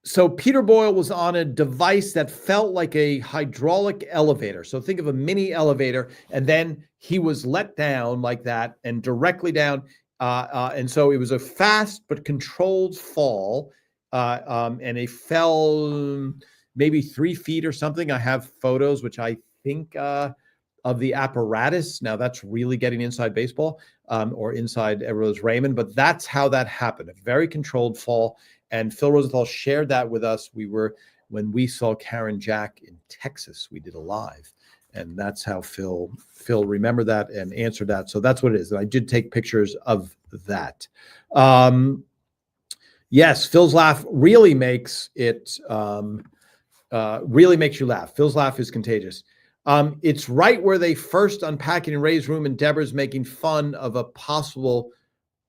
So Peter Boyle was on a device that felt like a hydraulic elevator. So think of a mini elevator, and then he was let down like that and directly down. And so it was a fast but controlled fall, and he fell maybe 3 feet or something. I have photos, which I think of the apparatus. Now that's really getting inside baseball or inside Everett Raymond, but that's how that happened. A very controlled fall. And Phil Rosenthal shared that with us. When we saw Karen Jack in Texas, we did a live. And that's how Phil remembered that and answered that. So that's what it is. And I did take pictures of that. Yes, Phil's laugh really makes it, really makes you laugh. Phil's laugh is contagious. It's right where they first unpacking in Ray's room and Deborah's making fun of a possible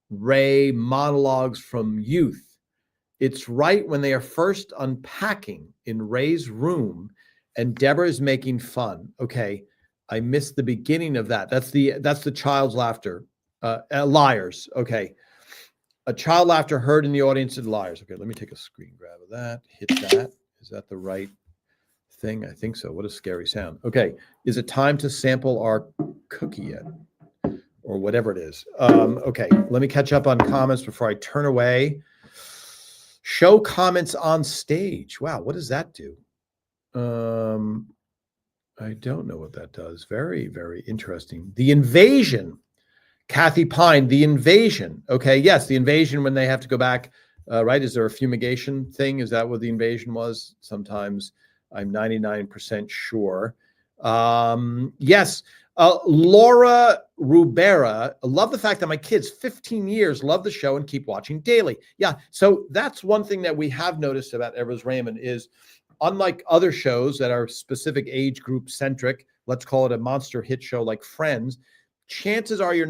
Ray monologues from youth. It's right when they are first unpacking in Ray's room and Deborah is making fun. Okay, I missed the beginning of that. That's the child's laughter. Liars. Okay, a child laughter heard in the audience of liars. Okay, let me take a screen grab of that. Hit that. Is that the right thing? I think so. What a scary sound. Okay, is it time to sample our cookie yet? Or whatever it is. Okay, let me catch up on comments before I turn away. Show comments on stage. Wow, what does that do? I don't know what that does. Very, very interesting. The invasion. Kathy Pine, the invasion. Okay, yes, the invasion when they have to go back, right? Is there a fumigation thing? Is that what the invasion was? Sometimes I'm 99% sure. Yes. Laura Rubera, love the fact that my kids, 15 years, love the show and keep watching daily. Yeah. So that's one thing that we have noticed about Ever's Raymond is, unlike other shows that are specific age group centric, let's call it a monster hit show like Friends, chances are you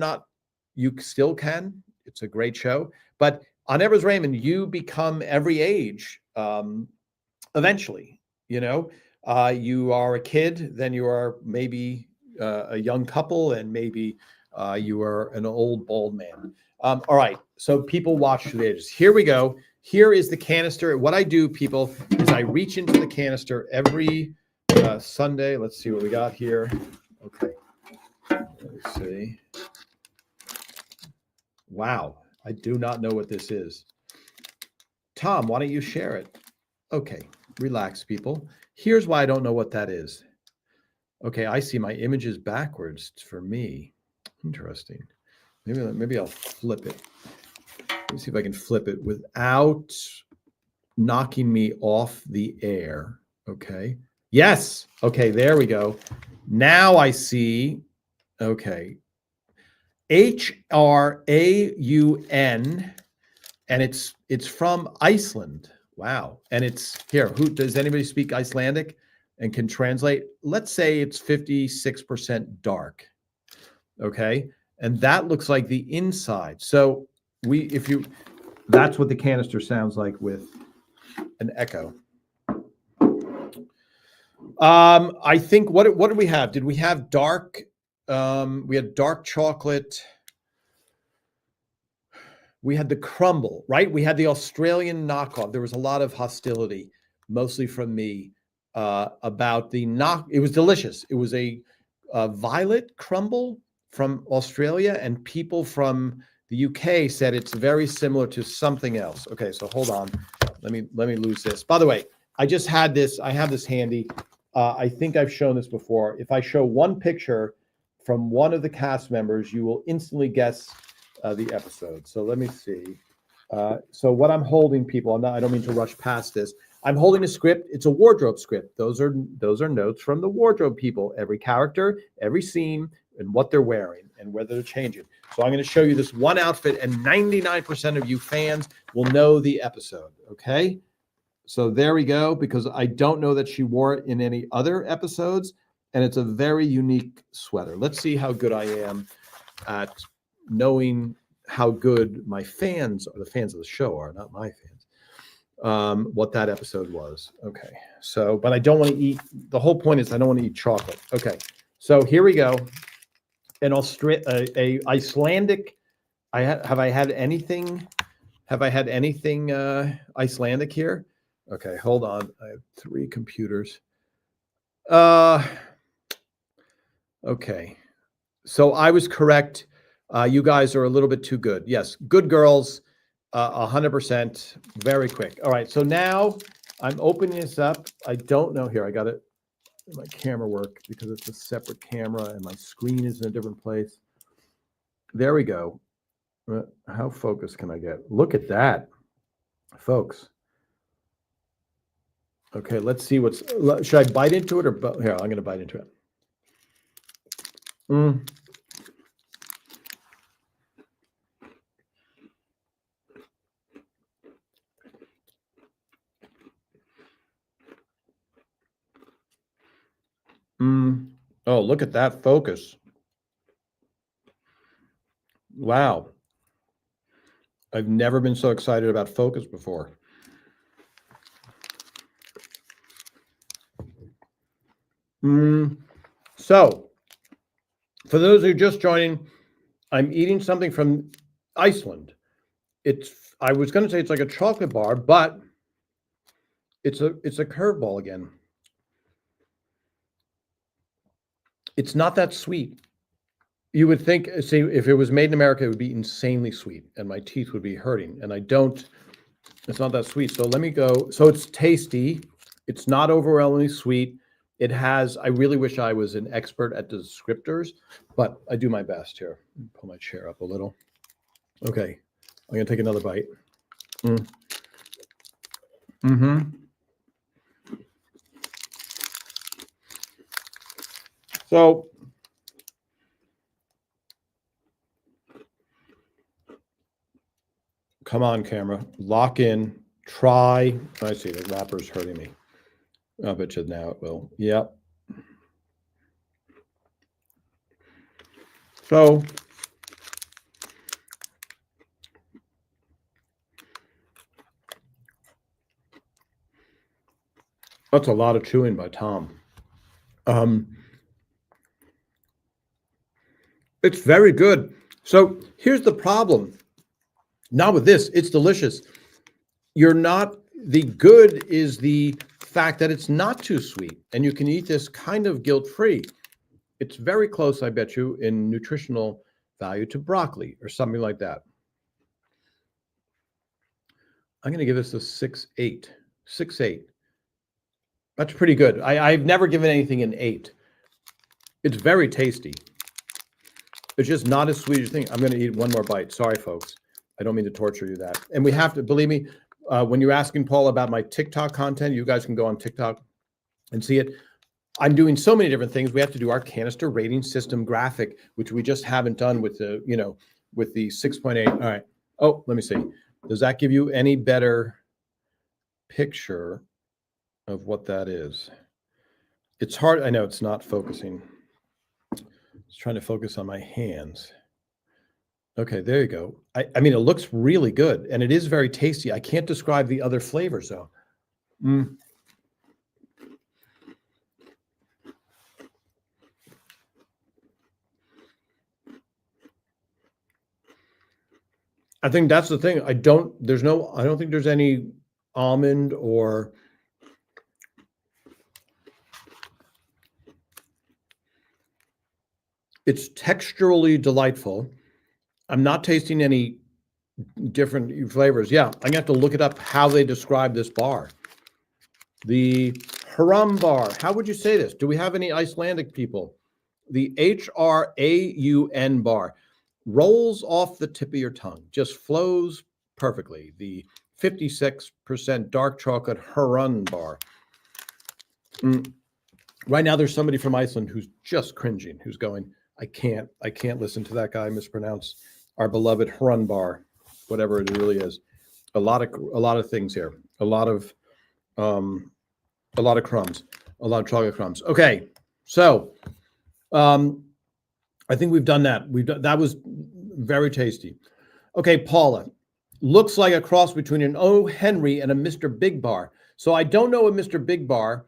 still can. It's a great show. But on Ever's Raymond, you become every age eventually. You are a kid, then you are maybe a young couple, and maybe you are an old bald man. All right, so people watch through the ages. Here we go. Here is the canister. What I do, people, is I reach into the canister every Sunday. Let's see what we got here. Okay, let me see. Wow, I do not know what this is. Tom, why don't you share it? Okay, relax, people. Here's why I don't know what that is. Okay, I see my image is backwards for me. Interesting. Maybe I'll flip it. Let me see if I can flip it without knocking me off the air. Okay. Yes. Okay, there we go. Now I see. Okay. HRAUN, and it's from Iceland. Wow. And it's here. Does anybody speak Icelandic and can translate? Let's say it's 56% dark. Okay. And that looks like the inside. So that's what the canister sounds like with an echo. I think what did we have? Did we have dark? We had dark chocolate. We had the crumble, right? We had the Australian knockoff. There was a lot of hostility, mostly from me, about the knock. It was delicious. It was a violet crumble from Australia, and people from the UK said it's very similar to something else. Okay, so hold on. Let me lose this. By the way, I just had this. I have this handy. I think I've shown this before. If I show one picture from one of the cast members, you will instantly guess the episode. So let me see. So what I'm holding, people, I don't mean to rush past this. I'm holding a script. It's a wardrobe script. Those are notes from the wardrobe people. Every character, every scene, and what they're wearing and whether they're changing. So I'm going to show you this one outfit, and 99% of you fans will know the episode. Okay. So there we go, because I don't know that she wore it in any other episodes, and it's a very unique sweater. Let's see how good I am at knowing how good my fans, or the fans of the show, are, not my fans, what that episode was. Okay, so, but I don't want to eat, the whole point is I don't want to eat chocolate. Okay, so here we go. An Icelandic, have I had anything Icelandic here? Okay, hold on. I have 3 computers. Okay, so I was correct. You guys are a little bit too good. Yes, good girls, 100%, very quick. All right, so now I'm opening this up. I don't know here. I got it. My camera work because it's a separate camera and my screen is in a different place. There we go. How focused can I get? Look at that, folks. Okay, let's see should I bite into it or here? I'm going to bite into it. Oh, look at that focus. Wow. I've never been so excited about focus before. So, for those who are just joining, I'm eating something from Iceland. I was going to say it's like a chocolate bar, but it's a curveball again. It's not that sweet. You would think, see, if it was made in America, it would be insanely sweet, and my teeth would be hurting. And it's not that sweet. So let me go. So it's tasty. It's not overwhelmingly sweet. I really wish I was an expert at descriptors, but I do my best here. Pull my chair up a little. Okay, I'm gonna take another bite. So come on, camera. Lock in. Try. I see the wrapper's hurting me. I bet you now it will. Yep. So that's a lot of chewing by Tom. It's very good. So here's the problem. Not with this, it's delicious. The good is the fact that it's not too sweet and you can eat this kind of guilt-free. It's very close, I bet you, in nutritional value to broccoli or something like that. I'm going to give this a 6.8. 6.8. That's pretty good. I've never given anything an 8. It's very tasty. It's just not as sweet as you think. I'm going to eat one more bite. Sorry, folks. I don't mean to torture you that. And we have to, believe me, when you're asking Paul about my TikTok content, you guys can go on TikTok and see it. I'm doing so many different things. We have to do our canister rating system graphic, which we just haven't done with the, with the 6.8. All right. Oh, let me see. Does that give you any better picture of what that is? It's hard. I know it's not focusing. It's trying to focus on my hands. Okay, there you go. I mean, it looks really good and it is very tasty. I can't describe the other flavors though. I think that's the thing. I don't think there's any almond or it's texturally delightful. I'm not tasting any different flavors. Yeah, I'm gonna have to look it up how they describe this bar. The Hraun bar. How would you say this? Do we have any Icelandic people? The Hraun bar rolls off the tip of your tongue, just flows perfectly. The 56% dark chocolate Hraun bar. Right now, there's somebody from Iceland who's just cringing, who's going, I can't listen to that guy mispronounce our beloved Hraun bar, whatever it really is. A lot of things here. A lot of crumbs, a lot of chocolate crumbs. Okay, so I think we've done that. That was very tasty. Okay, Paula, looks like a cross between an O. Henry and a Mr. Big Bar. So I don't know a Mr. Big Bar.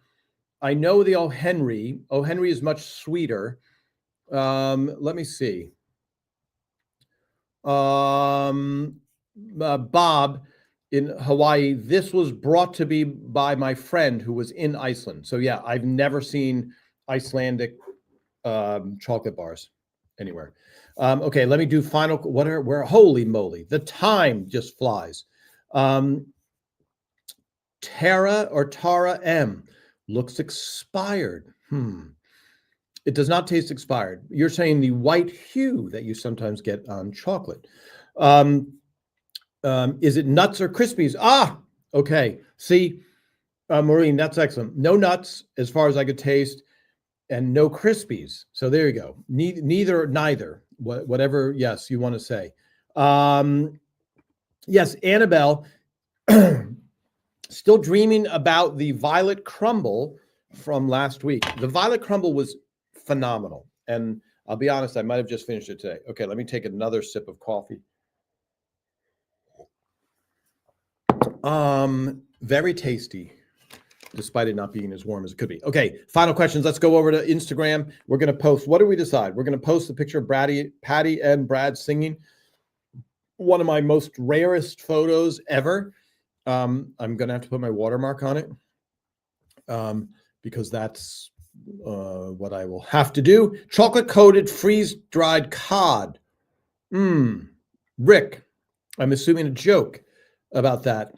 I know the O. Henry. O. Henry is much sweeter. Let me see. Bob in Hawaii, this was brought to me by my friend who was in Iceland. So yeah, I've never seen Icelandic chocolate bars anywhere. Okay, let me do final. Holy moly, the time just flies. Tara M looks expired. It does not taste expired. You're saying the white hue that you sometimes get on chocolate. Is it nuts or Krispies? Okay. See, Maureen, that's excellent. No nuts as far as I could taste and no Krispies. So there you go. Neither, whatever, yes, you want to say. Yes, Annabelle, still dreaming about the violet crumble from last week. The violet crumble was phenomenal. And I'll be honest, I might have just finished it today. Okay, let me take another sip of coffee. Very tasty, despite it not being as warm as it could be. Okay, final questions. Let's go over to Instagram. We're going to post, what do we decide? We're going to post the picture of Patty and Brad singing. One of my most rarest photos ever. I'm going to have to put my watermark on it because that's what I will have to do. Chocolate-coated freeze-dried cod. Rick, I'm assuming a joke about that.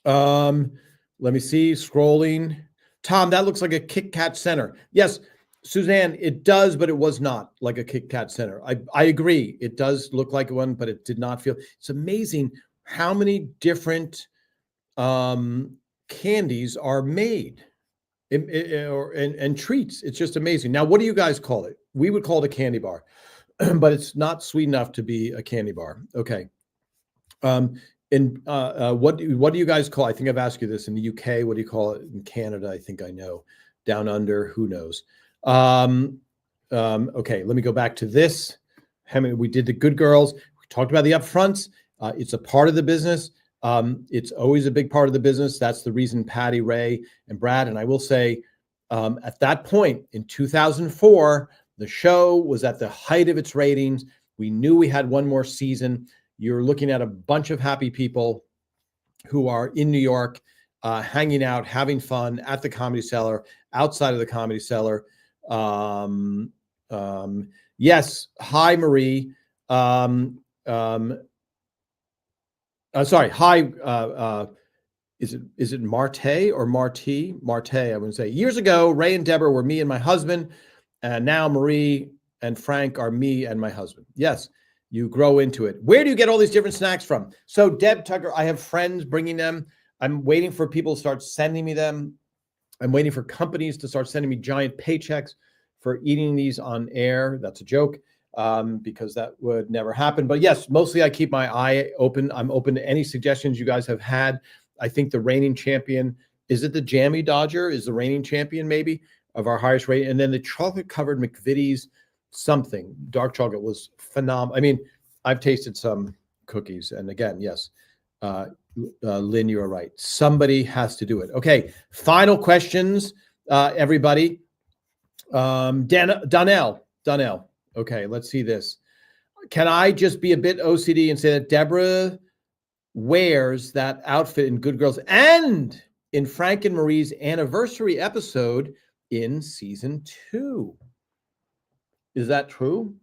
Let me see, scrolling. Tom, that looks like a Kit Kat Center. Yes, Suzanne, it does, but it was not like a Kit Kat Center. I agree. It does look like one, but it did not feel. It's amazing how many different candies are made. and treats. It's just amazing. Now, what do you guys call it? We would call it a candy bar, but it's not sweet enough to be a candy bar. Okay. And what do you guys call? I think I've asked you this in the UK. What do you call it in Canada? I think I know. Down under, who knows? Okay, let me go back to this. We did the Good Girls. We talked about the upfronts. It's a part of the business. It's always a big part of the business. That's the reason Patty, Ray, and Brad. And I will say, at that point in 2004, the show was at the height of its ratings. We knew we had one more season. You're looking at a bunch of happy people who are in New York, hanging out, having fun at the Comedy Cellar, outside of the Comedy Cellar. Yes. Hi, Marie. Sorry. Hi. Is it Marte or Marty? Marte, I would say. Years ago, Ray and Deborah were me and my husband, and now Marie and Frank are me and my husband. Yes. You grow into it. Where do you get all these different snacks from? So Deb Tucker, I have friends bringing them. I'm waiting for people to start sending me them. I'm waiting for companies to start sending me giant paychecks for eating these on air. That's a joke, because that would never happen. But yes, mostly I keep my eye open. I'm open to any suggestions you guys have had. I think the reigning champion, is it the Jammy Dodger? Is the reigning champion maybe of our highest rating? And then the chocolate covered McVitie's something dark chocolate was phenomenal. I mean, I've tasted some cookies, and again, yes, Lynn, you're right. Somebody has to do it. Okay, final questions, everybody. Donnell. Okay, let's see this. Can I just be a bit OCD and say that Deborah wears that outfit in Good Girls and in Frank and Marie's anniversary episode in season 2? Is that true?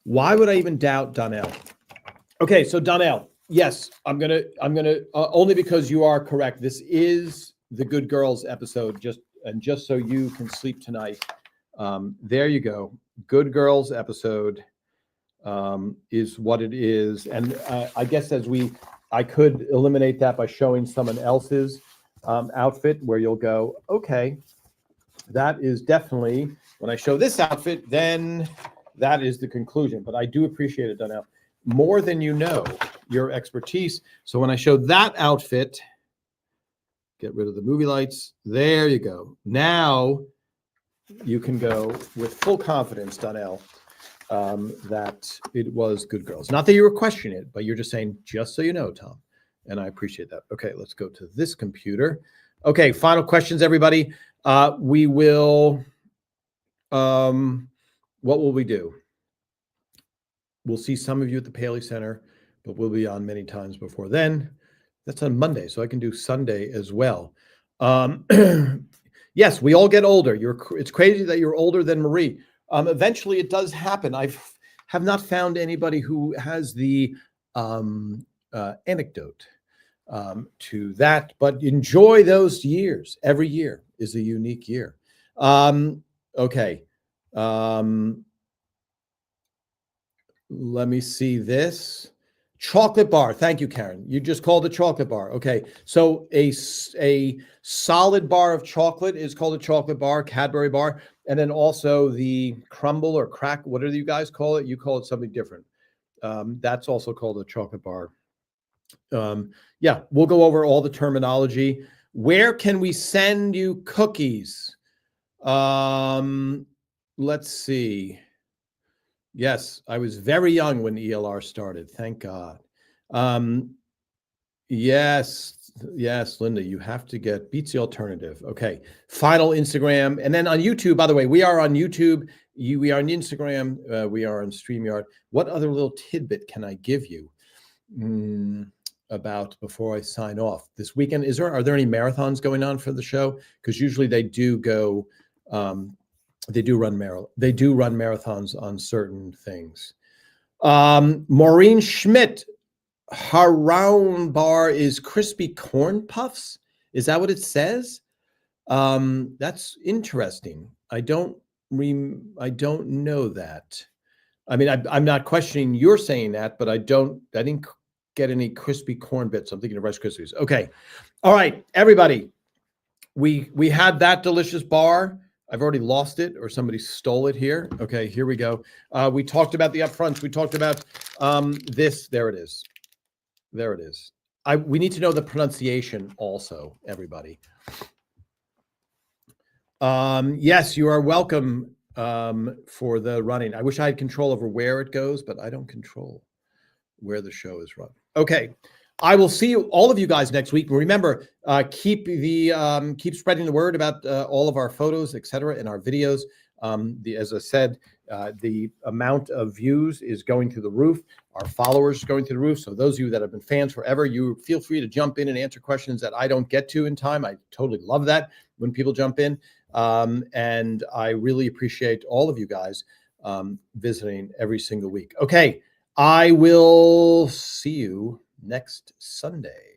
Why would I even doubt Donnell? Okay, so Donnell, yes, I'm gonna only because you are correct. This is the Good Girls episode, just so you can sleep tonight. There you go. Good Girls episode is what it is, and I guess I could eliminate that by showing someone else's outfit, where you'll go, okay, that is definitely. When I show this outfit, then that is the conclusion. But I do appreciate it, Donnell, more than you know, your expertise. So when I show that outfit, get rid of the movie lights. There you go. Now you can go with full confidence, Donnell, that it was Good Girls. Not that you were questioning it, but you're just saying, just so you know, Tom. And I appreciate that. Okay, let's go to this computer. Okay, final questions, everybody. We will... what will we do? We'll see some of you at the Paley Center, but we'll be on many times before then. That's on Monday, so I can do Sunday as well. Yes, we all get older. It's crazy that you're older than Marie. Eventually, it does happen. I have not found anybody who has the anecdote to that, but enjoy those years. Every year is a unique year. Okay. Let me see this. Chocolate bar. Thank you, Karen. You just called it chocolate bar. Okay. So a solid bar of chocolate is called a chocolate bar, Cadbury bar. And then also the crumble or crack, what do you guys call it? You call it something different. That's also called a chocolate bar. Yeah, we'll go over all the terminology. Where can we send you cookies? Let's see. Yes, I was very young when ELR started. Thank God. Yes, Linda, you have to get Beats the Alternative. Okay, final Instagram. And then on YouTube, by the way, we are on YouTube. We are on Instagram. We are on StreamYard. What other little tidbit can I give you about before I sign off? This weekend, are there any marathons going on for the show? Because usually they do go... They do run marathons on certain things. Maureen Schmidt, Haroun bar is crispy corn puffs. Is that what it says? That's interesting. I don't know that. I mean, I'm not questioning you're saying that, but I didn't get any crispy corn bits. I'm thinking of Rice Krispies. Okay. All right, everybody. we had that delicious bar. I've already lost it, or somebody stole it here. Okay, here we go. We talked about the upfronts. We talked about this. There it is. There it is. We need to know the pronunciation also, everybody. Yes, you are welcome for the running. I wish I had control over where it goes, but I don't control where the show is run. Okay. I will see all of you guys next week. Remember, keep spreading the word about all of our photos, etc., and our videos. As I said, the amount of views is going through the roof. Our followers are going through the roof. So those of you that have been fans forever, you feel free to jump in and answer questions that I don't get to in time. I totally love that when people jump in. And I really appreciate all of you guys visiting every single week. Okay, I will see you next Sunday.